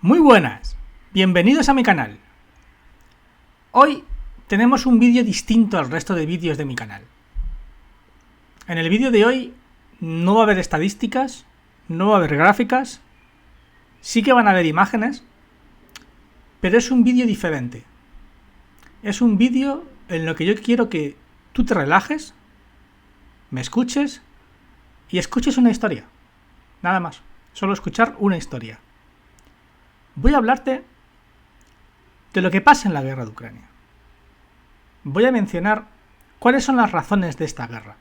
Muy buenas, bienvenidos a mi canal. Hoy tenemos un vídeo distinto al resto de vídeos de mi canal. En el vídeo de hoy no va a haber estadísticas, no va a haber gráficas, sí que van a haber imágenes, pero es un vídeo diferente. Es un vídeo en lo que yo quiero que tú te relajes, me escuches y escuches una historia. Nada más, solo escuchar una historia. Voy a hablarte de lo que pasa en la guerra de Ucrania. Voy a mencionar cuáles son las razones de esta guerra.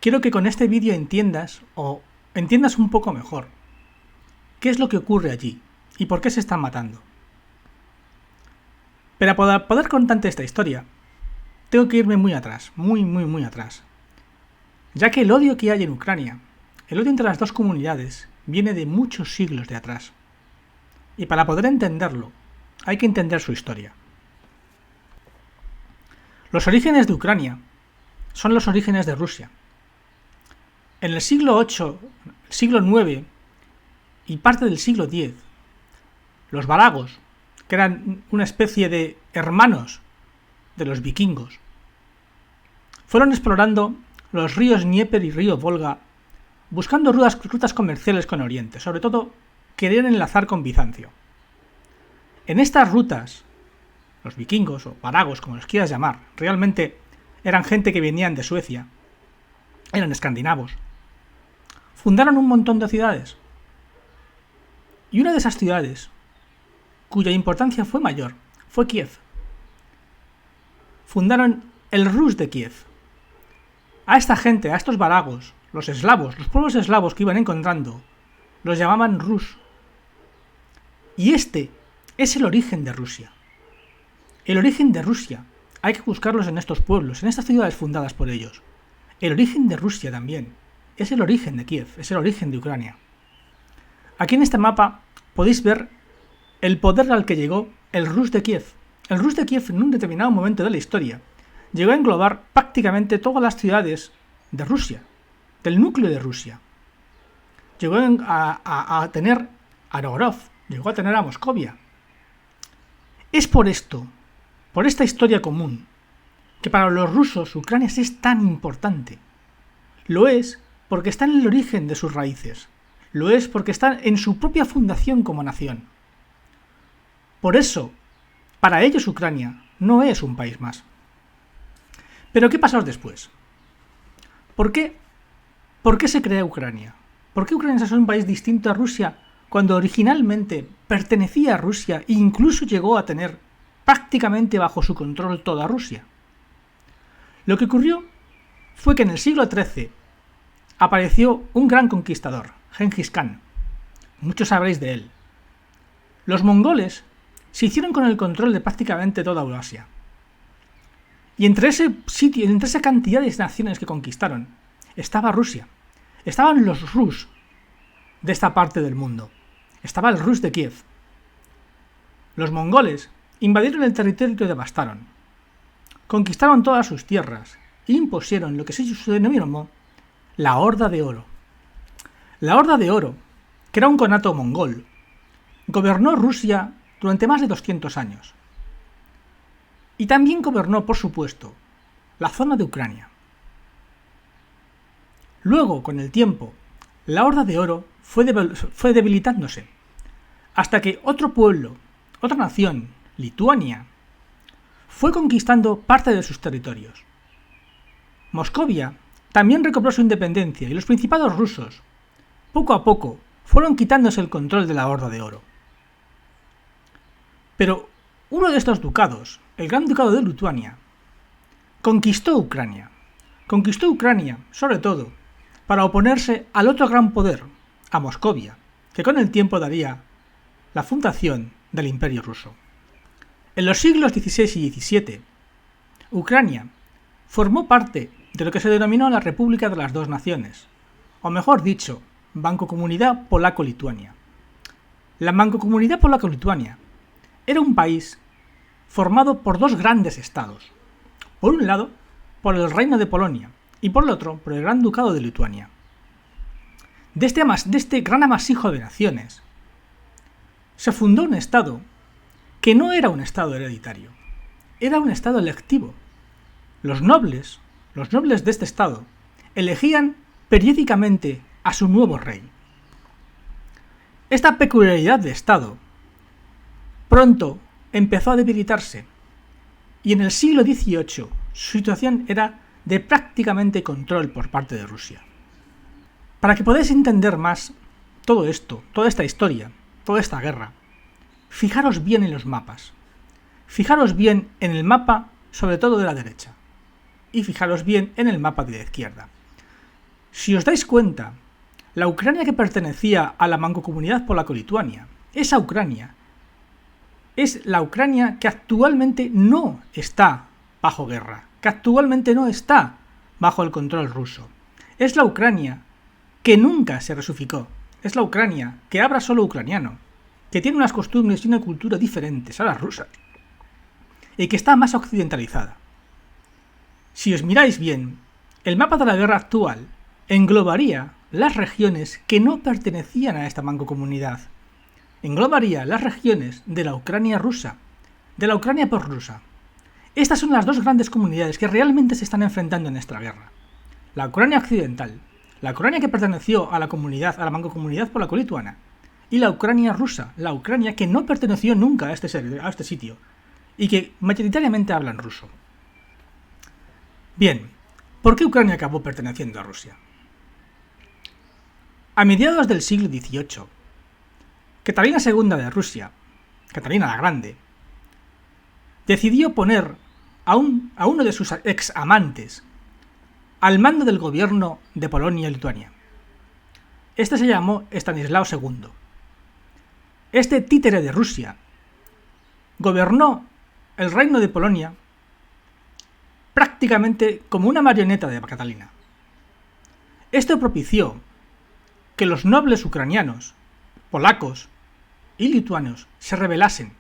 Quiero que con este vídeo entiendas un poco mejor qué es lo que ocurre allí y por qué se están matando. Pero para poder contarte esta historia, tengo que irme muy atrás, muy atrás. Ya que el odio que hay en Ucrania, el odio entre las dos comunidades, viene de muchos siglos de atrás. Y para poder entenderlo, hay que entender su historia. Los orígenes de Ucrania son los orígenes de Rusia. En el siglo VIII, el siglo IX y parte del siglo X, los varagos, que eran una especie de hermanos de los vikingos, fueron explorando los ríos Dnieper y río Volga, buscando rutas comerciales con Oriente, sobre todo querían enlazar con Bizancio. En estas rutas, los vikingos o varagos, como los quieras llamar, realmente eran gente que venían de Suecia, eran escandinavos, fundaron un montón de ciudades. Y una de esas ciudades, cuya importancia fue mayor, fue Kiev. Fundaron el Rus de Kiev. A esta gente, a estos varagos, los eslavos, los pueblos eslavos que iban encontrando, los llamaban Rus. Y este es el origen de Rusia. El origen de Rusia hay que buscarlos en estos pueblos, en estas ciudades fundadas por ellos. El origen de Rusia también es el origen de Kiev, es el origen de Ucrania. Aquí en este mapa podéis ver el poder al que llegó el Rus de Kiev. El Rus de Kiev en un determinado momento de la historia llegó a englobar prácticamente todas las ciudades de Rusia, del núcleo de Rusia. Llegó a tener a Novgorod, llegó a tener a Moscovia. Es por esto, por esta historia común, que para los rusos Ucrania es tan importante. Lo es porque está en el origen de sus raíces. Lo es porque está en su propia fundación como nación. Por eso, para ellos Ucrania no es un país más. Pero ¿qué pasó después? ¿Por qué se crea Ucrania? ¿Por qué Ucrania es un país distinto a Rusia cuando originalmente pertenecía a Rusia e incluso llegó a tener prácticamente bajo su control toda Rusia? Lo que ocurrió fue que en el siglo XIII apareció un gran conquistador, Gengis Khan. Muchos sabréis de él. Los mongoles se hicieron con el control de prácticamente toda Eurasia. Y entre ese sitio, entre esa cantidad de naciones que conquistaron, estaba Rusia. Estaban los Rus de esta parte del mundo. Estaba el Rus de Kiev. Los mongoles invadieron el territorio y lo devastaron. Conquistaron todas sus tierras e impusieron lo que se denominó la Horda de Oro. La Horda de Oro, que era un conato mongol, gobernó Rusia durante más de 200 años. Y también gobernó, por supuesto, la zona de Ucrania. Luego, con el tiempo, la Horda de Oro fue debilitándose, hasta que otro pueblo, otra nación, Lituania, fue conquistando parte de sus territorios. Moscovia también recobró su independencia y los principados rusos, poco a poco, fueron quitándose el control de la Horda de Oro. Pero uno de estos ducados, el Gran Ducado de Lituania, conquistó Ucrania. Conquistó Ucrania, sobre todo, para oponerse al otro gran poder, a Moscovia, que con el tiempo daría la fundación del Imperio ruso. En los siglos XVI y XVII, Ucrania formó parte de lo que se denominó la República de las Dos Naciones, o mejor dicho, Mancomunidad Polaco-Lituania. La Mancomunidad Polaco-Lituania era un país formado por dos grandes estados. Por un lado, por el Reino de Polonia, y por el otro, por el Gran Ducado de Lituania. De este gran amasijo de naciones, se fundó un Estado que no era un Estado hereditario, era un Estado electivo. Los nobles de este Estado, elegían periódicamente a su nuevo rey. Esta peculiaridad de Estado pronto empezó a debilitarse y en el siglo XVIII su situación era de prácticamente control por parte de Rusia. Para que podáis entender más todo esto, toda esta historia, toda esta guerra, fijaros bien en los mapas. Fijaros bien en el mapa, sobre todo de la derecha, y fijaros bien en el mapa de la izquierda. Si os dais cuenta, la Ucrania que pertenecía a la mancomunidad polaco-lituania, esa Ucrania es la Ucrania que actualmente no está bajo guerra, que actualmente no está bajo el control ruso. Es la Ucrania que nunca se rusificó, es la Ucrania que habla solo ucraniano, que tiene unas costumbres y una cultura diferentes a las rusas, y que está más occidentalizada. Si os miráis bien, el mapa de la guerra actual englobaría las regiones que no pertenecían a esta mancomunidad. Englobaría las regiones de la Ucrania rusa, de la Ucrania prorrusa. Estas son las dos grandes comunidades que realmente se están enfrentando en esta guerra. La Ucrania occidental, la Ucrania que perteneció a la mancomunidad polaco-lituana, y la Ucrania rusa, la Ucrania que no perteneció nunca a este sitio, y que mayoritariamente hablan ruso. Bien, ¿por qué Ucrania acabó perteneciendo a Rusia? A mediados del siglo XVIII, Catalina II de Rusia, Catalina la Grande, decidió poner a uno de sus ex amantes al mando del gobierno de Polonia y Lituania. Este se llamó Estanislao II. Este títere de Rusia gobernó el reino de Polonia prácticamente como una marioneta de Catalina. Esto propició que los nobles ucranianos, polacos y lituanos se rebelasen,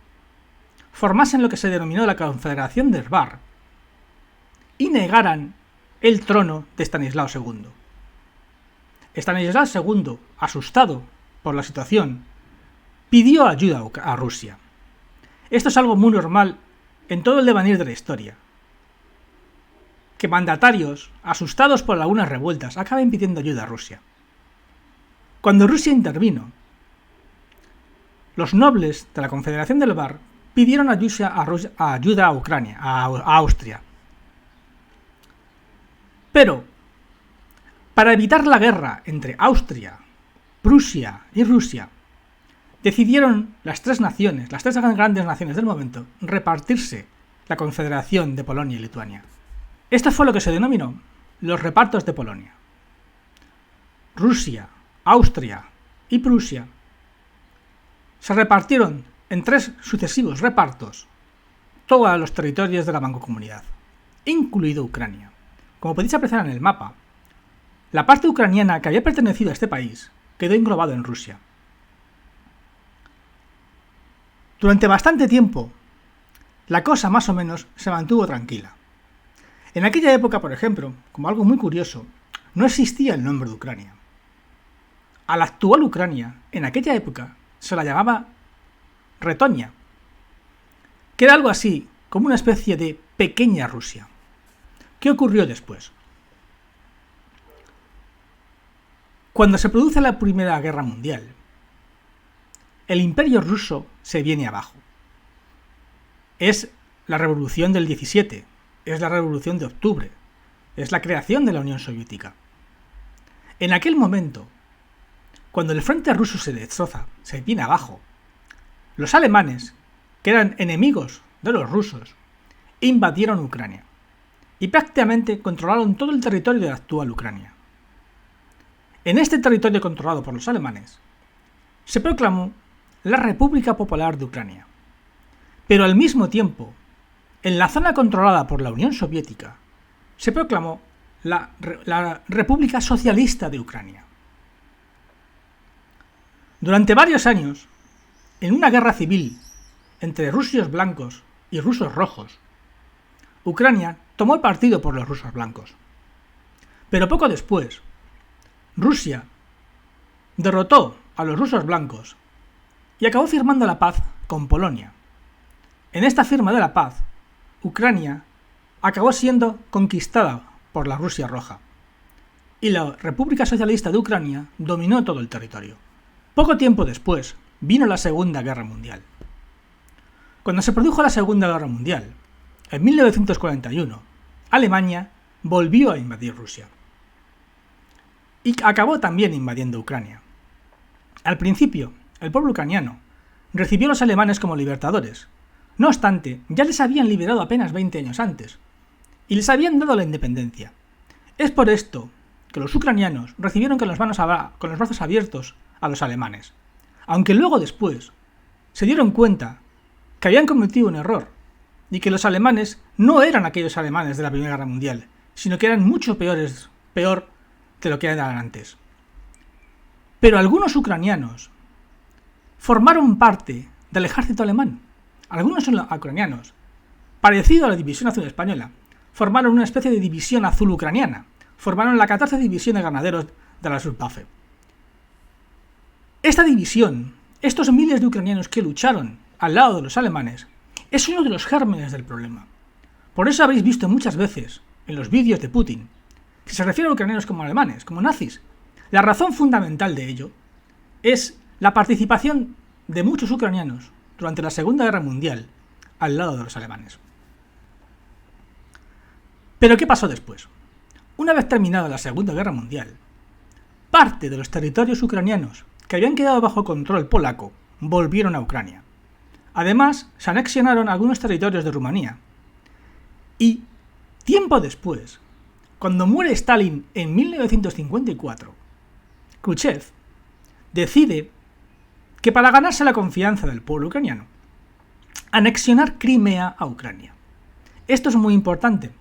formasen lo que se denominó la Confederación del Bar y negaran el trono de Estanislao II. Estanislao II, asustado por la situación, pidió ayuda a Rusia. Esto es algo muy normal en todo el devenir de la historia, que mandatarios, asustados por algunas revueltas, acaben pidiendo ayuda a Rusia. Cuando Rusia intervino, los nobles de la Confederación del Bar pidieron ayuda a Ucrania, a Austria. Pero, para evitar la guerra entre Austria, Prusia y Rusia, decidieron las tres grandes naciones del momento, repartirse la Confederación de Polonia y Lituania. Esto fue lo que se denominó los repartos de Polonia. Rusia, Austria y Prusia se repartieron en tres sucesivos repartos todos los territorios de la mancomunidad, incluido Ucrania. Como podéis apreciar en el mapa, la parte ucraniana que había pertenecido a este país quedó englobado en Rusia. Durante bastante tiempo, la cosa más o menos se mantuvo tranquila. En aquella época, por ejemplo, como algo muy curioso, no existía el nombre de Ucrania. A la actual Ucrania, en aquella época, se la llamaba Retonia, que era algo así como una especie de pequeña Rusia. ¿Qué ocurrió después? Cuando se produce la Primera Guerra Mundial, el Imperio ruso se viene abajo. Es la Revolución del 17, es la Revolución de Octubre, es la creación de la Unión Soviética. En aquel momento, cuando el frente ruso se destroza, se viene abajo, los alemanes, que eran enemigos de los rusos, invadieron Ucrania y prácticamente controlaron todo el territorio de la actual Ucrania. En este territorio controlado por los alemanes, se proclamó la República Popular de Ucrania. Pero al mismo tiempo, en la zona controlada por la Unión Soviética, se proclamó la República Socialista de Ucrania. Durante varios años, en una guerra civil entre rusos blancos y rusos rojos, Ucrania tomó el partido por los rusos blancos. Pero poco después, Rusia derrotó a los rusos blancos y acabó firmando la paz con Polonia. En esta firma de la paz, Ucrania acabó siendo conquistada por la Rusia Roja y la República Socialista de Ucrania dominó todo el territorio. Poco tiempo después vino la Segunda Guerra Mundial. Cuando se produjo la Segunda Guerra Mundial, en 1941, Alemania volvió a invadir Rusia y acabó también invadiendo Ucrania. Al principio, el pueblo ucraniano recibió a los alemanes como libertadores. No obstante, ya les habían liberado apenas 20 años antes y les habían dado la independencia. Es por esto que los ucranianos recibieron con los brazos abiertos a los alemanes, aunque luego después se dieron cuenta que habían cometido un error y que los alemanes no eran aquellos alemanes de la Primera Guerra Mundial, sino que eran mucho peor de lo que eran antes. Pero algunos ucranianos formaron parte del ejército alemán. Algunos ucranianos, parecido a la División Azul Española, formaron una especie de División Azul Ucraniana. Formaron la 14 División de Granaderos de la Luftwaffe. Esta división, estos miles de ucranianos que lucharon al lado de los alemanes, es uno de los gérmenes del problema. Por eso habéis visto muchas veces, en los vídeos de Putin, que se refiere a ucranianos como alemanes, como nazis. La razón fundamental de ello es la participación de muchos ucranianos durante la Segunda Guerra Mundial al lado de los alemanes. Pero ¿qué pasó después? Una vez terminada la Segunda Guerra Mundial, parte de los territorios ucranianos que habían quedado bajo control polaco volvieron a Ucrania. Además, se anexionaron algunos territorios de Rumanía. Y, tiempo después, cuando muere Stalin en 1954, Khrushchev decide que para ganarse la confianza del pueblo ucraniano, anexionar Crimea a Ucrania. Esto es muy importante,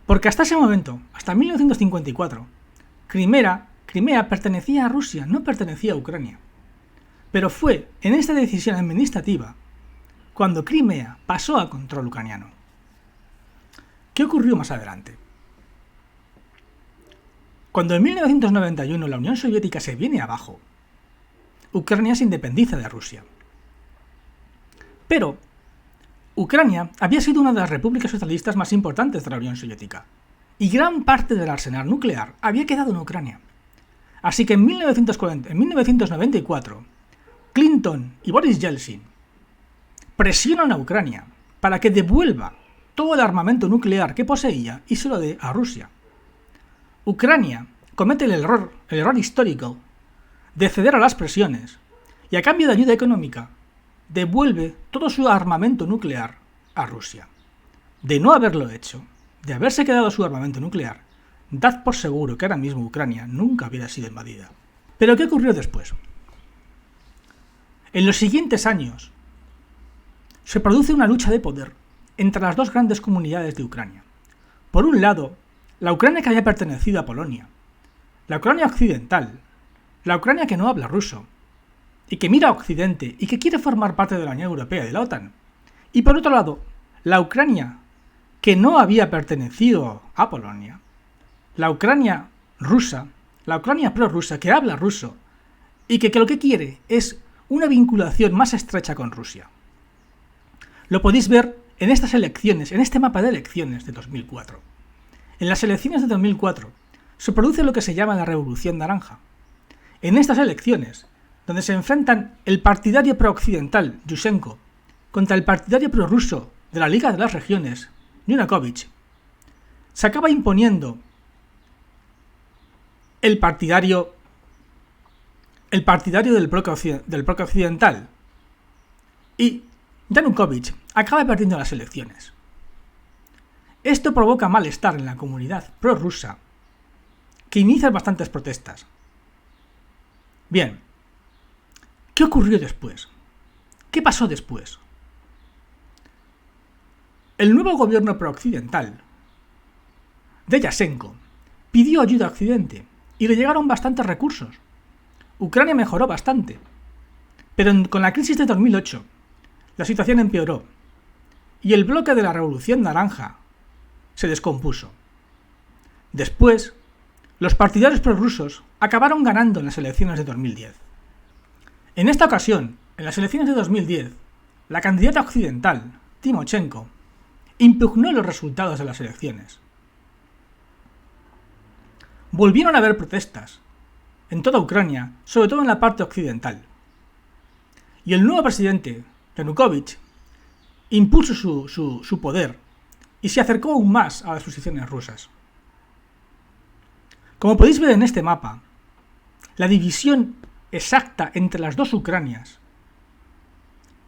porque hasta ese momento, hasta 1954, Crimea pertenecía a Rusia, no pertenecía a Ucrania. Pero fue en esta decisión administrativa cuando Crimea pasó a control ucraniano. ¿Qué ocurrió más adelante? Cuando en 1991 la Unión Soviética se viene abajo, Ucrania se independiza de Rusia. Pero Ucrania había sido una de las repúblicas socialistas más importantes de la Unión Soviética, y gran parte del arsenal nuclear había quedado en Ucrania. Así que en 1994, Clinton y Boris Yeltsin presionan a Ucrania para que devuelva todo el armamento nuclear que poseía y se lo dé a Rusia. Ucrania comete el error histórico de ceder a las presiones y a cambio de ayuda económica devuelve todo su armamento nuclear a Rusia. De no haberlo hecho, de haberse quedado su armamento nuclear, dad por seguro que ahora mismo Ucrania nunca hubiera sido invadida. ¿Pero qué ocurrió después? En los siguientes años se produce una lucha de poder entre las dos grandes comunidades de Ucrania. Por un lado, la Ucrania que había pertenecido a Polonia, la Ucrania occidental, la Ucrania que no habla ruso, y que mira a Occidente y que quiere formar parte de la Unión Europea y de la OTAN. Y por otro lado, la Ucrania que no había pertenecido a Polonia, la Ucrania rusa, la Ucrania prorrusa que habla ruso y que lo que quiere es una vinculación más estrecha con Rusia. Lo podéis ver en estas elecciones, en este mapa de elecciones de 2004. En las elecciones de 2004 se produce lo que se llama la Revolución Naranja. En estas elecciones, donde se enfrentan el partidario prooccidental Yushchenko contra el partidario prorruso de la Liga de las Regiones, Yanukovych, se acaba imponiendo el partidario del bloque occidental, y Yanukovych acaba perdiendo las elecciones. Esto provoca malestar en la comunidad prorrusa, que inicia bastantes protestas. Bien, ¿qué ocurrió después? ¿Qué pasó después? El nuevo gobierno prooccidental de Yashchenko pidió ayuda a Occidente y le llegaron bastantes recursos. Ucrania mejoró bastante, pero con la crisis de 2008 la situación empeoró y el bloque de la Revolución Naranja se descompuso. Después, los partidarios prorrusos acabaron ganando en las elecciones de 2010. En esta ocasión, En las elecciones de 2010, la candidata occidental, Timoshenko, impugnó los resultados de las elecciones. Volvieron a haber protestas en toda Ucrania, sobre todo en la parte occidental. Y el nuevo presidente, Yanukovych, impuso su poder y se acercó aún más a las posiciones rusas. Como podéis ver en este mapa, la división exacta entre las dos Ucranias,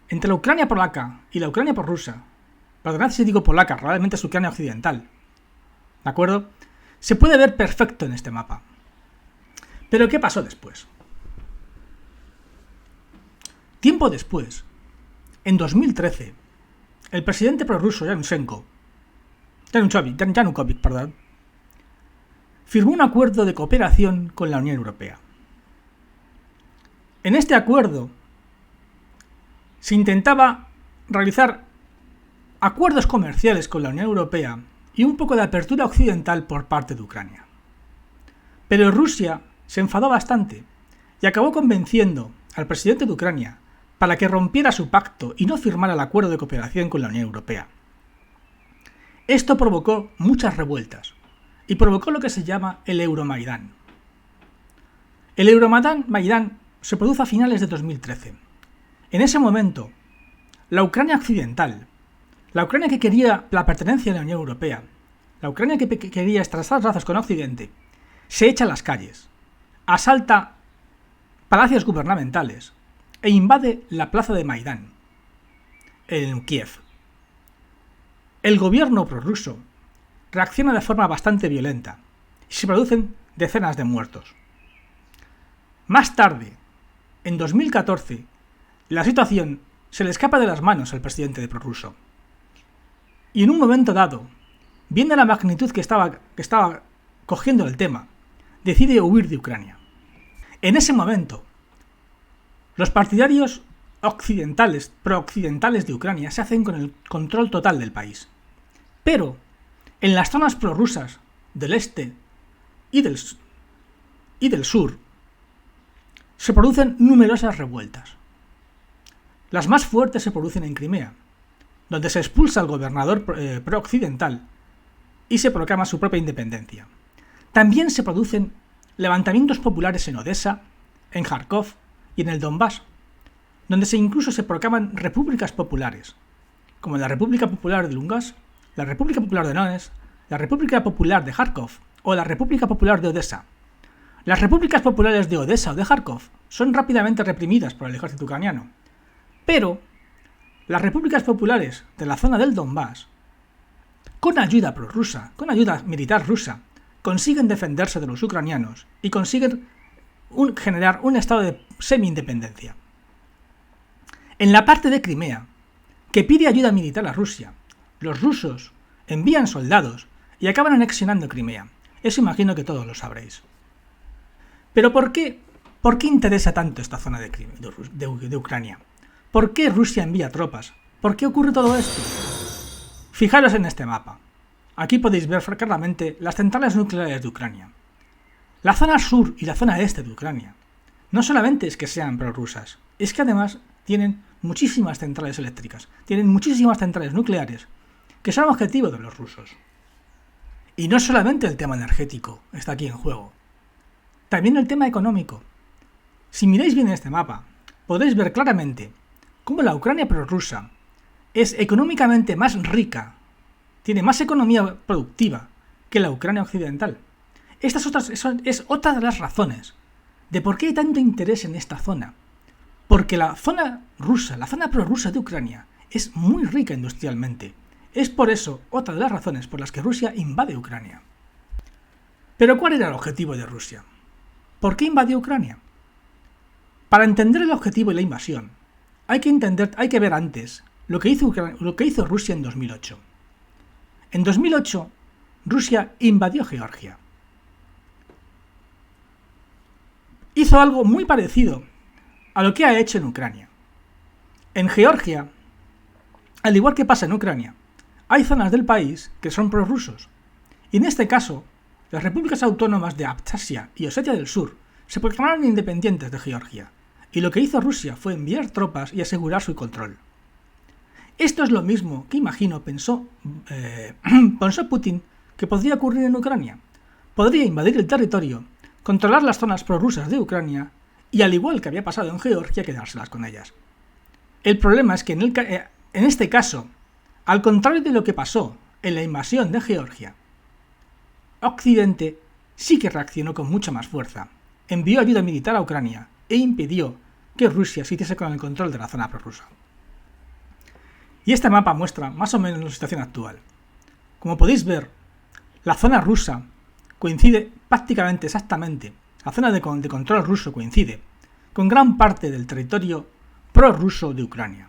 entre la Ucrania polaca y la Ucrania prorrusa, perdonad si digo polaca, realmente es Ucrania occidental, ¿de acuerdo? Se puede ver perfecto en este mapa. Pero ¿qué pasó después? Tiempo después, en 2013, el presidente prorruso Yanukovych, firmó un acuerdo de cooperación con la Unión Europea. En este acuerdo se intentaba realizar acuerdos comerciales con la Unión Europea y un poco de apertura occidental por parte de Ucrania. Pero Rusia se enfadó bastante y acabó convenciendo al presidente de Ucrania para que rompiera su pacto y no firmara el acuerdo de cooperación con la Unión Europea. Esto provocó muchas revueltas y provocó lo que se llama el Euromaidán. El Euromaidán se produjo a finales de 2013. En ese momento, la Ucrania occidental, la Ucrania que quería la pertenencia a la Unión Europea, la Ucrania que quería estrechar lazos con Occidente, se echa a las calles, asalta palacios gubernamentales e invade la plaza de Maidán, en Kiev. El gobierno prorruso reacciona de forma bastante violenta y se producen decenas de muertos. Más tarde, en 2014, la situación se le escapa de las manos al presidente prorruso. Y en un momento dado, viendo la magnitud que estaba cogiendo el tema, decide huir de Ucrania. En ese momento, los partidarios prooccidentales de Ucrania se hacen con el control total del país. Pero, en las zonas prorrusas del este y del sur, se producen numerosas revueltas. Las más fuertes se producen en Crimea, donde se expulsa al gobernador prooccidental y se proclama su propia independencia. También se producen levantamientos populares en Odessa, en Kharkov y en el Donbass, donde incluso se proclaman repúblicas populares, como la República Popular de Lugansk, la República Popular de Donetsk, la República Popular de Kharkov o la República Popular de Odessa. Las repúblicas populares de Odessa o de Kharkov son rápidamente reprimidas por el ejército ucraniano, pero las repúblicas populares de la zona del Donbass, con ayuda prorrusa, con ayuda militar rusa, consiguen defenderse de los ucranianos y consiguen generar un estado de semi-independencia. En la parte de Crimea, que pide ayuda militar a Rusia, los rusos envían soldados y acaban anexionando Crimea. Eso imagino que todos lo sabréis. Pero ¿por qué interesa tanto esta zona de Ucrania? ¿Por qué Rusia envía tropas? ¿Por qué ocurre todo esto? Fijaros en este mapa. Aquí podéis ver claramente las centrales nucleares de Ucrania. La zona sur y la zona este de Ucrania no solamente es que sean prorrusas, es que además tienen muchísimas centrales eléctricas, tienen muchísimas centrales nucleares que son objetivo de los rusos. Y no solamente el tema energético está aquí en juego, también el tema económico. Si miráis bien este mapa, podréis ver claramente cómo la Ucrania prorrusa es económicamente más rica, tiene más economía productiva que la Ucrania occidental. Es otra de las razones de por qué hay tanto interés en esta zona. Porque la zona rusa, la zona prorrusa de Ucrania, es muy rica industrialmente. Es por eso otra de las razones por las que Rusia invade Ucrania. Pero ¿cuál era el objetivo de Rusia? ¿Por qué invadió Ucrania? Para entender el objetivo y la invasión, hay que ver antes lo que hizo Rusia en 2008. En 2008, Rusia invadió Georgia. Hizo algo muy parecido a lo que ha hecho en Ucrania. En Georgia, al igual que pasa en Ucrania, hay zonas del país que son prorrusos. Y en este caso, las repúblicas autónomas de Abjasia y Osetia del Sur se proclamaron independientes de Georgia y lo que hizo Rusia fue enviar tropas y asegurar su control. Esto es lo mismo que imagino pensó Putin que podría ocurrir en Ucrania. Podría invadir el territorio, controlar las zonas prorrusas de Ucrania y, al igual que había pasado en Georgia, quedárselas con ellas. El problema es que en este caso, al contrario de lo que pasó en la invasión de Georgia, Occidente sí que reaccionó con mucha más fuerza, envió ayuda militar a Ucrania e impidió que Rusia se hiciese con el control de la zona prorrusa. Y este mapa muestra más o menos la situación actual. Como podéis ver, la zona rusa coincide prácticamente exactamente, la zona de control ruso coincide con gran parte del territorio prorruso de Ucrania.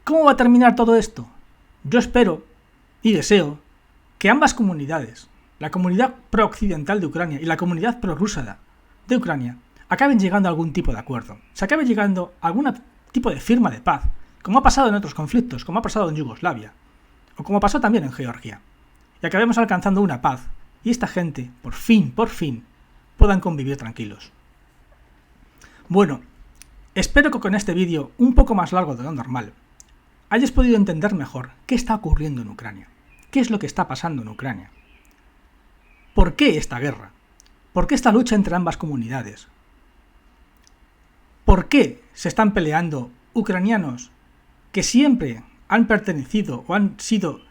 ¿Cómo va a terminar todo esto? Yo espero y deseo que ambas comunidades, la comunidad pro-occidental de Ucrania y la comunidad prorrusa de Ucrania, acaben llegando a algún tipo de acuerdo, se acabe llegando a algún tipo de firma de paz, como ha pasado en otros conflictos, como ha pasado en Yugoslavia, o como pasó también en Georgia, y acabemos alcanzando una paz, y esta gente, por fin, puedan convivir tranquilos. Bueno, espero que con este vídeo, un poco más largo de lo normal, hayas podido entender mejor qué está ocurriendo en Ucrania, qué es lo que está pasando en Ucrania, por qué esta guerra, por qué esta lucha entre ambas comunidades, por qué se están peleando ucranianos que siempre han pertenecido o han sido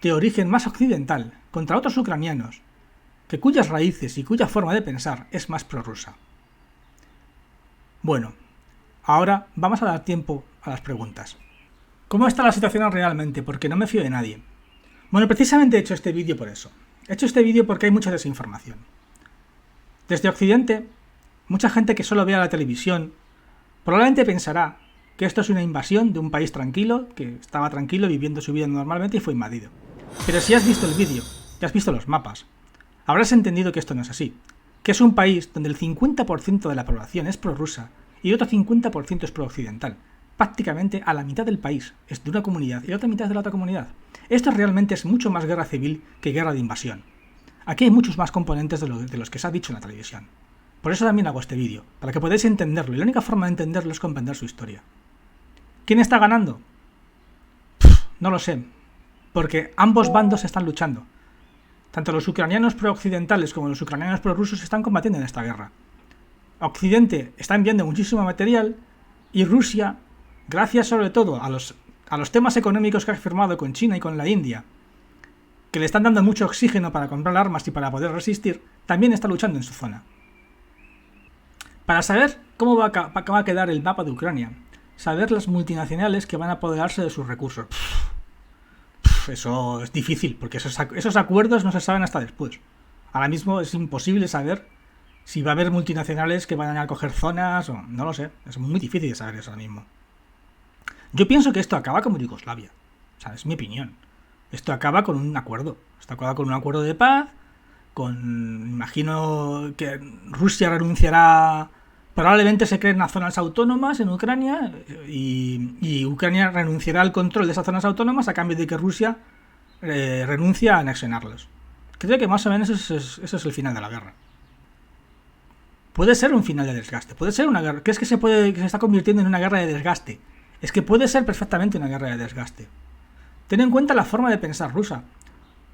de origen más occidental contra otros ucranianos que cuyas raíces y cuya forma de pensar es más prorrusa. Bueno, ahora vamos a dar tiempo a las preguntas. ¿Cómo está la situación realmente? Porque no me fío de nadie. Bueno, precisamente he hecho este vídeo por eso. He hecho este vídeo porque hay mucha desinformación. Desde Occidente, mucha gente que solo vea la televisión probablemente pensará que esto es una invasión de un país tranquilo, que estaba tranquilo viviendo su vida normalmente y fue invadido. Pero si has visto el vídeo, y has visto los mapas, habrás entendido que esto no es así, que es un país donde el 50% de la población es prorrusa y el otro 50% es pro-occidental. Prácticamente a la mitad del país es de una comunidad y la otra mitad es de la otra comunidad. Esto realmente es mucho más guerra civil que guerra de invasión. Aquí hay muchos más componentes de los que se ha dicho en la televisión. Por eso también hago este vídeo, para que podáis entenderlo, y la única forma de entenderlo es comprender su historia. ¿Quién está ganando? No lo sé, porque ambos bandos están luchando. Tanto los ucranianos pro-occidentales como los ucranianos pro-rusos están combatiendo en esta guerra. Occidente está enviando muchísimo material y Rusia, gracias sobre todo a los temas económicos que ha firmado con China y con la India, que le están dando mucho oxígeno para comprar armas y para poder resistir, también está luchando en su zona. Para saber cómo va a quedar el mapa de Ucrania, saber las multinacionales que van a apoderarse de sus recursos. Eso es difícil, porque esos acuerdos no se saben hasta después. Ahora mismo es imposible saber si va a haber multinacionales que vayan a coger zonas o no lo sé. Es muy difícil de saber eso ahora mismo. Yo pienso que esto acaba como Yugoslavia. O sea, es mi opinión. Esto acaba con un acuerdo. Esto acaba con un acuerdo de paz. Imagino que Rusia renunciará. Probablemente se creen unas zonas autónomas en Ucrania y Ucrania renunciará al control de esas zonas autónomas a cambio de que Rusia renuncie a anexionarlos. Creo que más o menos ese es el final de la guerra. Puede ser un final de desgaste, puede ser una guerra. ¿Qué es que se está convirtiendo en una guerra de desgaste? Es que puede ser perfectamente una guerra de desgaste. Ten en cuenta la forma de pensar rusa.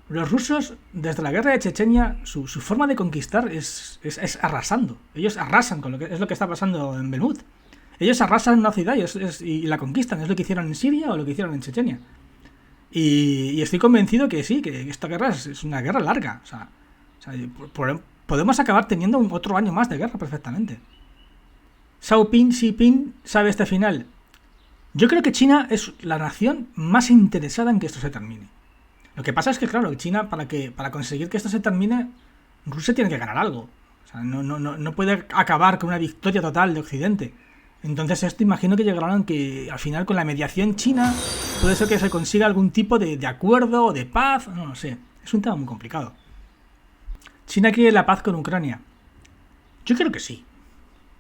Los rusos, desde la guerra de Chechenia, su forma de conquistar es arrasando. Ellos arrasan con lo que está pasando en Belmut. Ellos arrasan una ciudad y la conquistan. Es lo que hicieron en Siria o lo que hicieron en Chechenia. Y estoy convencido que sí, que esta guerra es una guerra larga. O sea, podemos acabar teniendo otro año más de guerra perfectamente. Xi Jinping sabe este final. Yo creo que China es la nación más interesada en que esto se termine. Lo que pasa es que, claro, China, para conseguir que esto se termine, Rusia tiene que ganar algo. O sea, no puede acabar con una victoria total de Occidente. Entonces esto imagino que llegarán que al final con la mediación china puede ser que se consiga algún tipo de acuerdo o de paz, no lo sé. Es un tema muy complicado. ¿China quiere la paz con Ucrania? Yo creo que sí.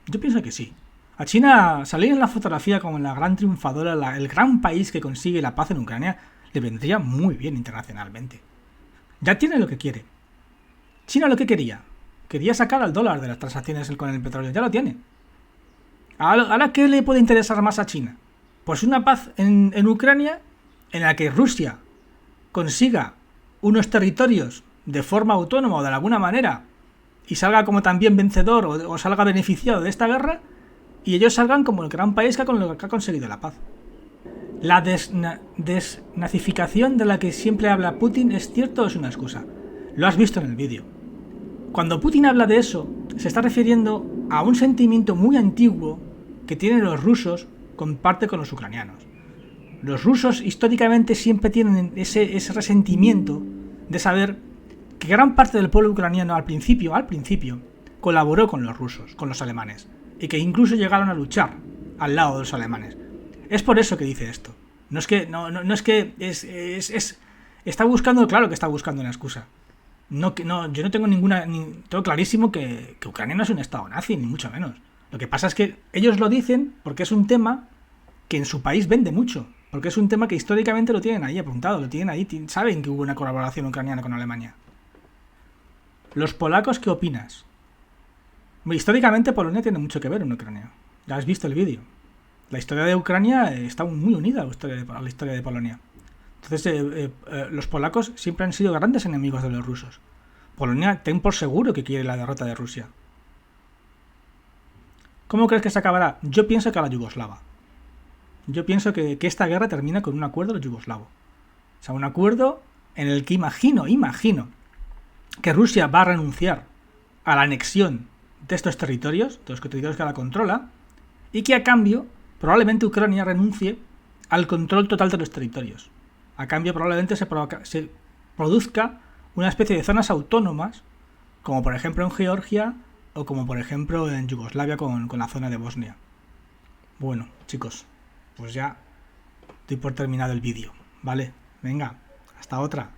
Yo pienso que sí. A China salir en la fotografía como la gran triunfadora, el gran país que consigue la paz en Ucrania, le vendría muy bien internacionalmente. Ya tiene lo que quiere. China lo que quería sacar al dólar de las transacciones con el petróleo, ya lo tiene. ¿Ahora qué le puede interesar más a China? Pues una paz en Ucrania en la que Rusia consiga unos territorios de forma autónoma o de alguna manera y salga como también vencedor o salga beneficiado de esta guerra y ellos salgan como el gran país que ha conseguido la paz. ¿La desnazificación de la que siempre habla Putin es cierto o es una excusa? Lo has visto en el vídeo. Cuando Putin habla de eso, se está refiriendo a un sentimiento muy antiguo que tienen los rusos comparte con los ucranianos. Los rusos históricamente siempre tienen ese resentimiento de saber que gran parte del pueblo ucraniano al principio, colaboró con los rusos, con los alemanes, y que incluso llegaron a luchar al lado de los alemanes. Es por eso que dice esto. No es que está buscando, claro que está buscando una excusa. Yo no tengo tengo clarísimo que Ucrania no es un estado nazi, ni mucho menos. Lo que pasa es que ellos lo dicen porque es un tema que en su país vende mucho, porque es un tema que históricamente lo tienen ahí apuntado, lo tienen ahí, saben que hubo una colaboración ucraniana con Alemania. Los polacos, ¿qué opinas? Históricamente Polonia tiene mucho que ver en Ucrania. Ya has visto el vídeo. La historia de Ucrania está muy unida a la historia de Polonia. Entonces, los polacos siempre han sido grandes enemigos de los rusos. Polonia, ten por seguro que quiere la derrota de Rusia. ¿Cómo crees que se acabará? Yo pienso que a la yugoslava. Yo pienso que esta guerra termina con un acuerdo yugoslavo. O sea, un acuerdo en el que imagino que Rusia va a renunciar a la anexión de estos territorios, de los territorios que la controla, y que a cambio probablemente Ucrania renuncie al control total de los territorios. A cambio probablemente se produzca una especie de zonas autónomas, como por ejemplo en Georgia o como por ejemplo en Yugoslavia con la zona de Bosnia. Bueno, chicos, pues ya doy por terminado el vídeo, ¿vale? Venga, hasta otra.